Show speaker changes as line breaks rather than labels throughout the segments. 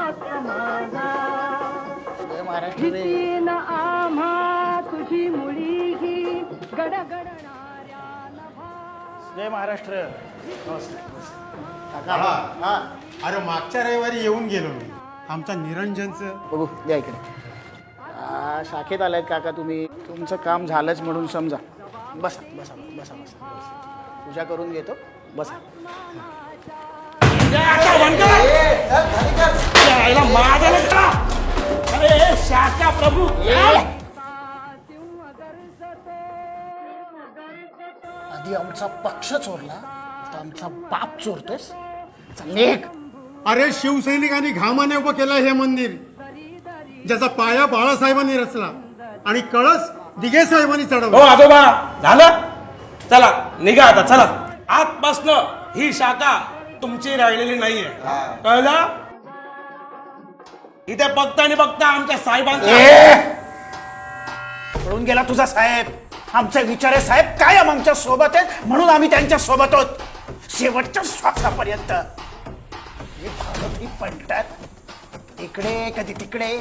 जय महाराष्ट्र रे.
भीतीन आम्हा तुझी मुळी ही गडगडणाऱ्या नभा.
जय महाराष्ट्र. नमस्कार. काका
हा.
हा
अरे मागच्या रविवारी येऊन गेलो मी आमच्या निरंजनचं.
बघू द्या इकडे. शाखेत आलायत काका तुम्ही. तुमचं काम झालंच म्हणून समजा. बसा बसा बसा बसा बसा. पूजा करून घेतो. बसा.
अरे शाखा प्रभू
आधी आमचा पक्ष चोरला, आता आमचा बाप चोरतोयस. निघ.
अरे शिवसैनिकांनी घामाने उभं केलं हे मंदिर, ज्याचा पाया बाळासाहेबांनी रचला आणि कळस दिघे साहेबांनी
हो
चढवला.
आजोबा झालं. चला निघा आता चला. आजपासनं ही शाखा तुमची राहिलेली नाहीये, कळलं? इथे बघता आणि बघता आमच्या साहेबांचा
पळून गेला तुझा साहेब. आमचे विचारे साहेब कायम आमच्या सोबत आहेत, म्हणून आम्ही त्यांच्या सोबत आहोत शेवटच्या श्वासापर्यंत. हे भारत ही पलटात इकडे कधी तिकडे.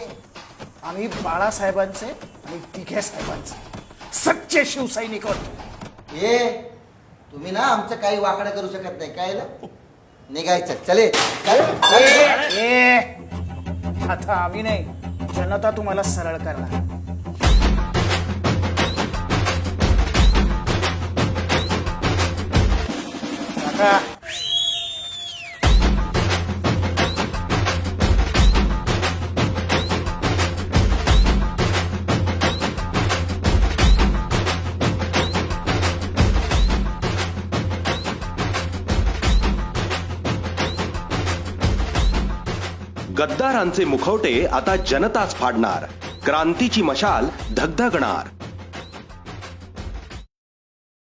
आम्ही बाळासाहेबांचे आणि तिघे साहेबांचे सच्चे शिवसैनिक होतो.
ए तुम्ही ना आमचं काही वाकडं करू शकत नाही काय ना. निघायचं चले चले.
ए आता आम्ही नाही, जनता तुम्हाला सरळ करणार. काका
गद्दारांचे मुखवटे आता जनताच फाडणार. क्रांतीची मशाल धगधगणार.